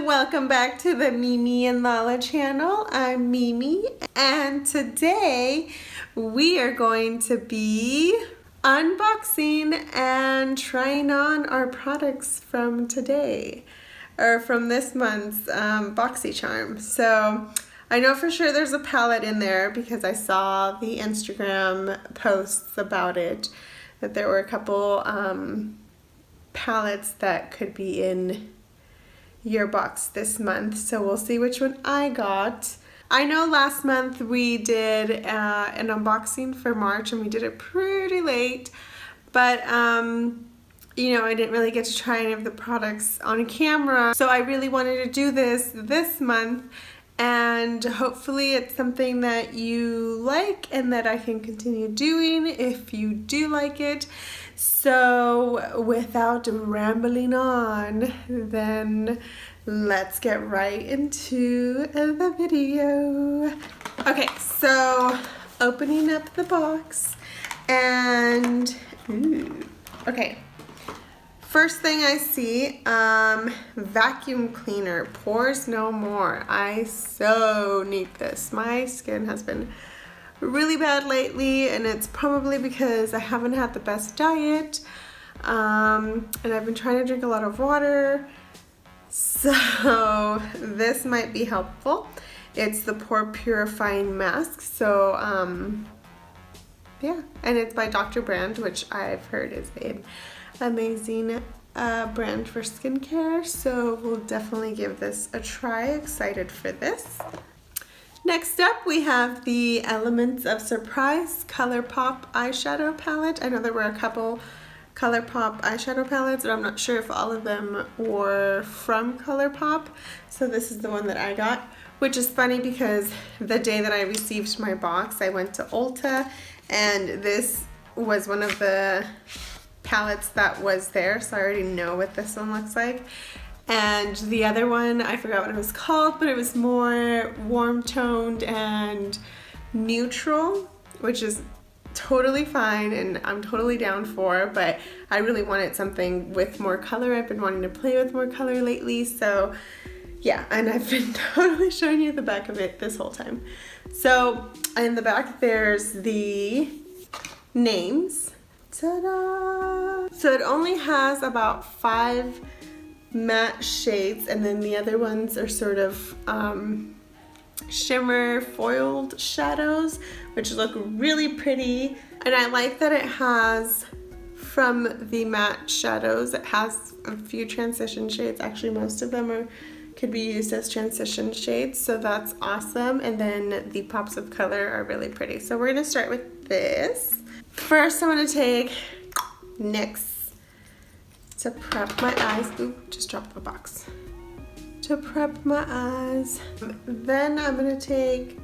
Welcome back to the Mimi and Lala channel. I'm Mimi, and today we are going to be unboxing and trying on our products from today, or from this month's BOXYCHARM. So I know for sure there's a palette in there because I saw the Instagram posts about it, that there were a couple palettes that could be in your box this month, so we'll see which one I got. I know last month we did an unboxing for March and we did it pretty late, but you know, I didn't really get to try any of the products on camera, so I really wanted to do this month, and hopefully it's something that you like and that I can continue doing if you do like it. So without rambling on, then let's get right into the video. Okay, so opening up the box and okay. First thing I see, vacuum cleaner, pores no more. I so need this. My skin has been really bad lately, and it's probably because I haven't had the best diet, and I've been trying to drink a lot of water, so this might be helpful. It's the pore purifying mask, so yeah, and it's by Dr. Brandt, which I've heard is an amazing brand for skincare, so we'll definitely give this a try. Excited for this. Next up, we have the Elements of Surprise Colourpop eyeshadow palette. I know there were a couple Colourpop eyeshadow palettes, but I'm not sure if all of them were from Colourpop. So this is the one that I got, which is funny because the day that I received my box, I went to Ulta, and this was one of the palettes that was there, so I already know what this one looks like. And the other one, I forgot what it was called, but it was more warm toned and neutral, which is totally fine and I'm totally down for, but I really wanted something with more color. I've been wanting to play with more color lately, so yeah, and I've been totally showing you the back of it this whole time. So in the back there's the names. Ta-da! So it only has about 5 matte shades, and then the other ones are sort of shimmer foiled shadows, which look really pretty. And I like that it has, from the matte shadows, it has a few transition shades. Actually, most of them could be used as transition shades, so that's awesome. And then the pops of color are really pretty. So we're gonna start with this. First, I'm gonna take NYX to prep my eyes. Oop, just dropped the box. To prep my eyes. Then I'm gonna take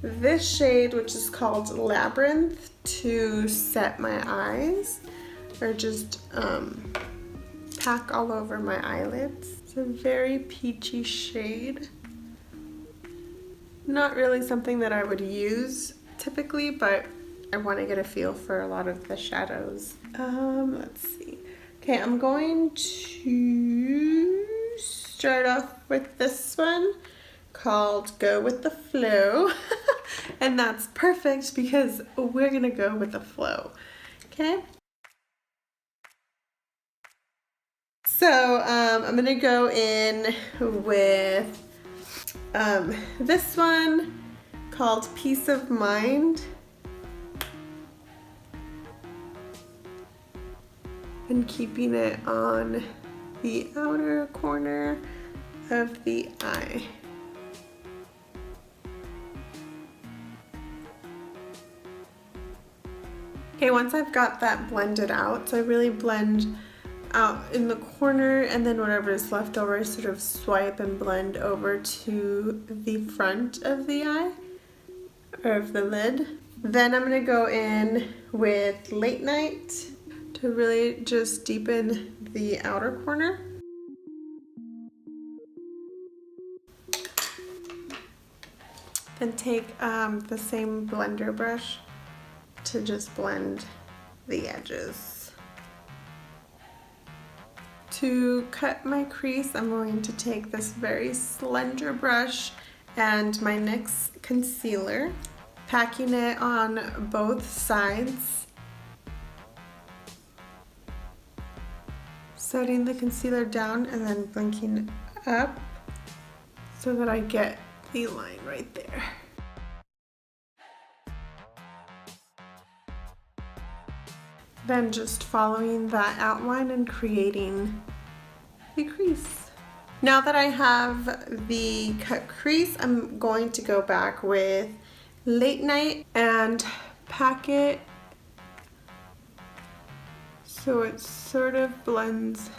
this shade, which is called Labyrinth, to set my eyes, or just pack all over my eyelids. It's a very peachy shade. Not really something that I would use typically, but I want to get a feel for a lot of the shadows. Let's see. Okay, I'm going to start off with this one called Go With The Flow. And that's perfect because we're gonna go with the flow, okay? So I'm gonna go in with this one called Peace of Mind. And keeping it on the outer corner of the eye. Okay, once I've got that blended out, so I really blend out in the corner, and then whatever is left over, I sort of swipe and blend over to the front of the eye, or of the lid. Then I'm gonna go in with Late Night to really just deepen the outer corner. Then take the same blender brush to just blend the edges. To cut my crease, I'm going to take this very slender brush and my NYX concealer, packing it on both sides, setting the concealer down and then blinking up so that I get the line right there. Then just following that outline and creating the crease. Now that I have the cut crease, I'm going to go back with Late Night and pack it so it sort of blends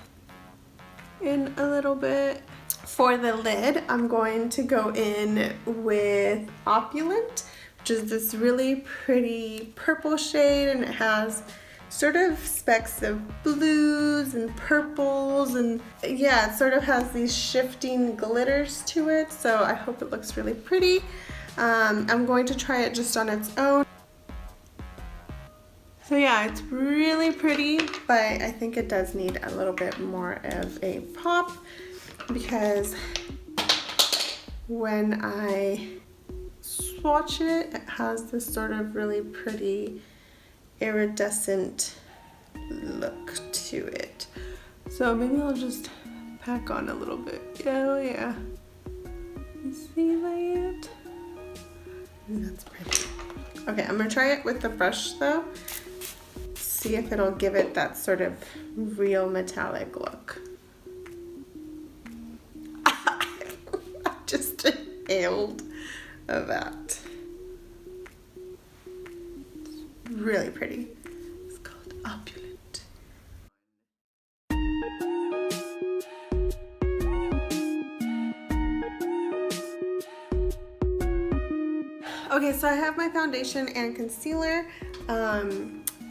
in a little bit. For the lid, I'm going to go in with Opulent, which is this really pretty purple shade, and it has sort of specks of blues and purples, and yeah, it sort of has these shifting glitters to it, so I hope it looks really pretty. I'm going to try it just on its own. So yeah, it's really pretty, but I think it does need a little bit more of a pop, because when I swatch it, it has this sort of really pretty iridescent look to it. So maybe I'll just pack on a little bit. Oh yeah. You see that? Ooh, that's pretty. Okay, I'm gonna try it with the brush though. See if it'll give it that sort of real metallic look. I just inhaled that. Really pretty. It's called Opulent. Okay, so I have my foundation and concealer.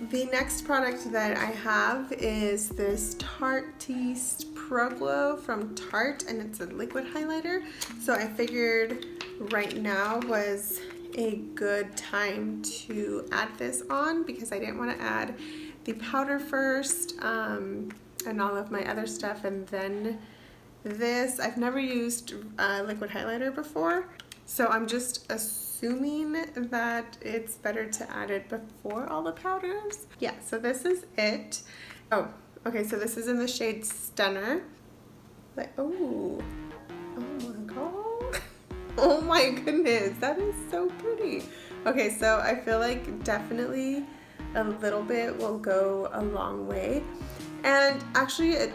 The next product that I have is this Tarteist Pro Glow from Tarte, and it's a liquid highlighter. So I figured right now was a good time to add this on, because I didn't want to add the powder first and all of my other stuff and then this. I've never used liquid highlighter before, so I'm just assuming that it's better to add it before all the powders. Yeah, so this is it. Oh, okay, so this is in the shade Stunner. Like, oh my god. Oh my goodness, that is so pretty. Okay, so I feel like definitely a little bit will go a long way. And actually it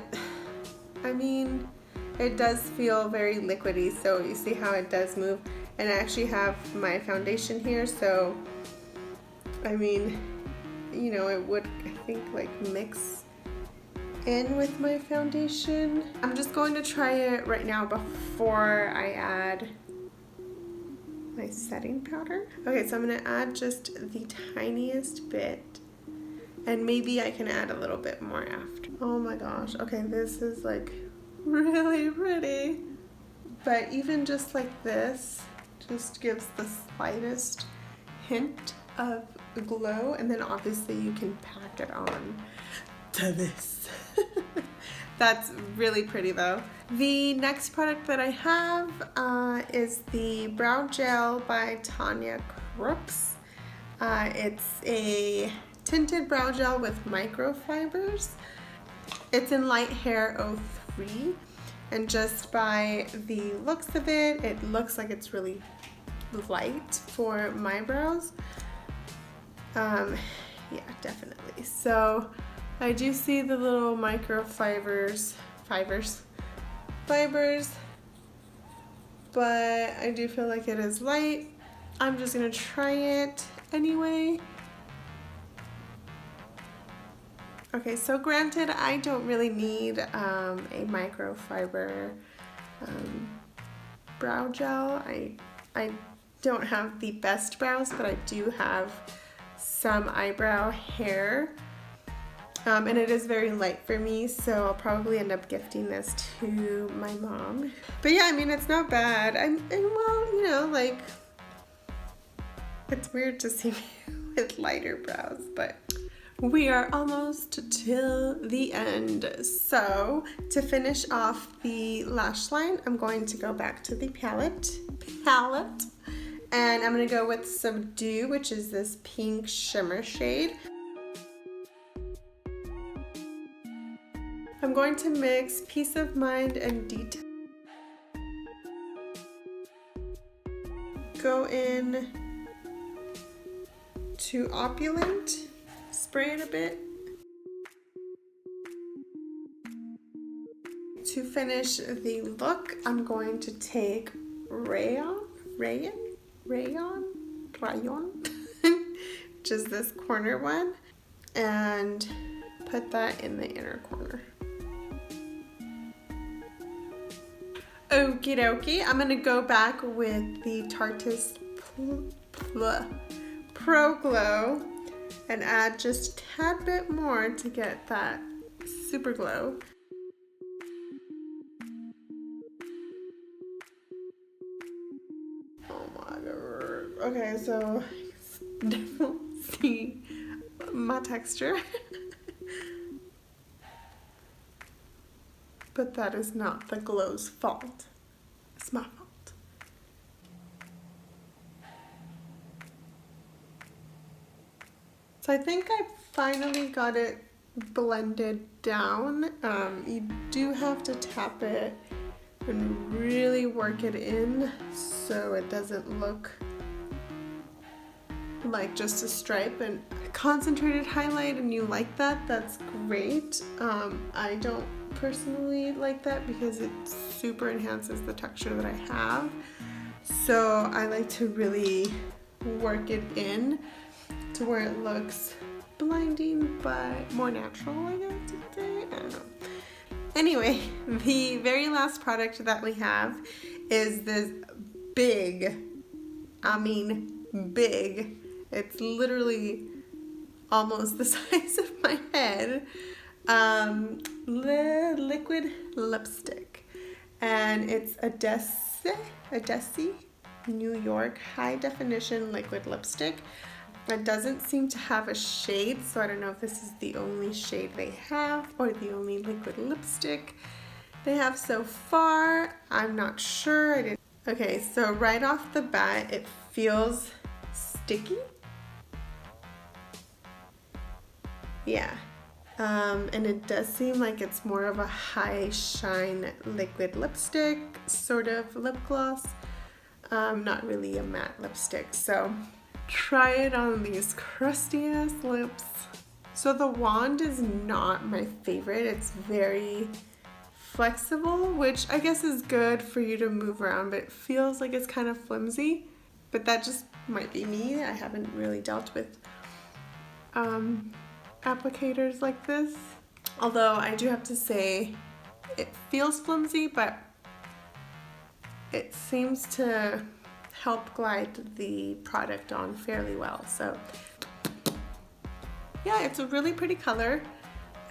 does feel very liquidy, so you see how it does move. And I actually have my foundation here, so I mean, you know, it would, I think, like mix in with my foundation. I'm just going to try it right now before I add my setting powder. Okay, so I'm gonna add just the tiniest bit, and maybe I can add a little bit more after. Oh my gosh, okay, this is like really pretty. But even just like this, just gives the slightest hint of glow, and then obviously you can pack it on to this. That's really pretty though. The next product that I have is the Brow Gel by Tanya Crooks. It's a tinted brow gel with microfibers. It's in Light Hair 03, and just by the looks of it, it looks like it's really light for my brows. Yeah, definitely. So I do see the little microfibers, but I do feel like it is light. I'm just gonna try it anyway. Okay, so granted, I don't really need a microfiber brow gel. I don't have the best brows, but I do have some eyebrow hair. And it is very light for me, so I'll probably end up gifting this to my mom. But yeah, I mean, it's not bad. And well, you know, like, it's weird to see me with lighter brows, but We are almost till the end. So to finish off the lash line, I'm going to go back to the palette, and I'm gonna go with Subdue, which is this pink shimmer shade. I'm going to mix Peace of Mind and Detail. Go in to Opulent, spray it a bit. To finish the look, I'm going to take Rayon, which is this corner one, and put that in the inner corner. Okie dokie, I'm gonna go back with the Tarteist Pro Glow and add just a tad bit more to get that super glow. Oh my god. Okay, so definitely see my texture. But that is not the glow's fault. It's my fault. So I think I finally got it blended down. You do have to tap it and really work it in so it doesn't look like just a stripe. And concentrated highlight and you like that, that's great. I don't personally like that because it super enhances the texture that I have. So I like to really work it in to where it looks blinding but more natural, I guess to say. I don't know. Anyway, the very last product that we have is this big, I mean big, it's literally almost the size of my head, liquid lipstick, and it's Adesse New York high definition liquid lipstick. It doesn't seem to have a shade, so I don't know if this is the only shade they have or the only liquid lipstick they have so far. I'm not sure. Okay, so right off the bat, it feels sticky. Yeah, and it does seem like it's more of a high shine liquid lipstick, sort of lip gloss, not really a matte lipstick. So try it on these crusty ass lips. So the wand is not my favorite. It's very flexible, which I guess is good for you to move around, but it feels like it's kind of flimsy. But that just might be me. I haven't really dealt with applicators like this. Although I do have to say it feels flimsy, but it seems to help glide the product on fairly well. So yeah, it's a really pretty color.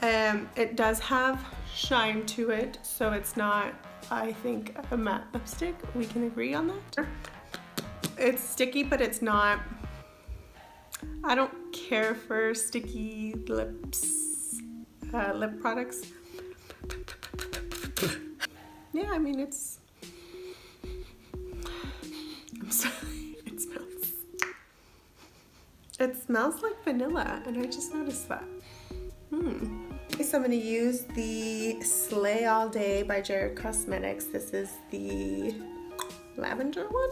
It does have shine to it, so it's not, I think, a matte lipstick. We can agree on that. It's sticky, but it's not, I don't care for sticky lips, lip products. Yeah, I mean, it's, I'm sorry, it smells like vanilla, and I just noticed that. So I'm going to use the Slay All Day by Jared Cosmetics. This is the lavender one.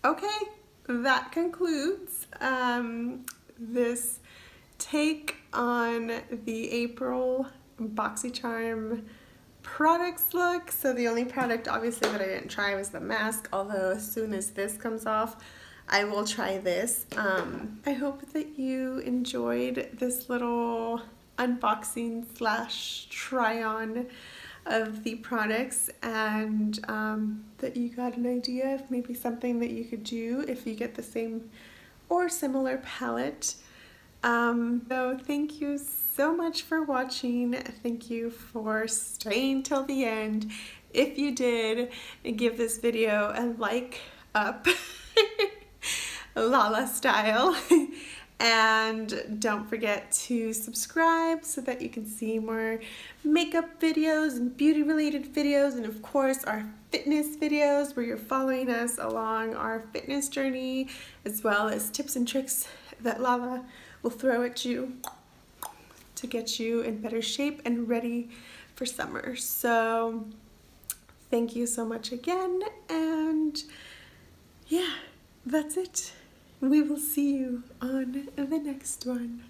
Okay, that concludes this take on the April BOXYCHARM products look. So the only product obviously that I didn't try was the mask, although as soon as this comes off I will try this. I hope that you enjoyed this little unboxing / try on of the products, and that you got an idea of maybe something that you could do if you get the same or similar palette. So thank you so much for watching. Thank you for staying till the end. If you did, give this video a like up. Lala style. And don't forget to subscribe so that you can see more makeup videos and beauty related videos, and of course our fitness videos where you're following us along our fitness journey, as well as tips and tricks that Lala will throw at you to get you in better shape and ready for summer. So thank you so much again, and yeah, that's it. We will see you on the next one.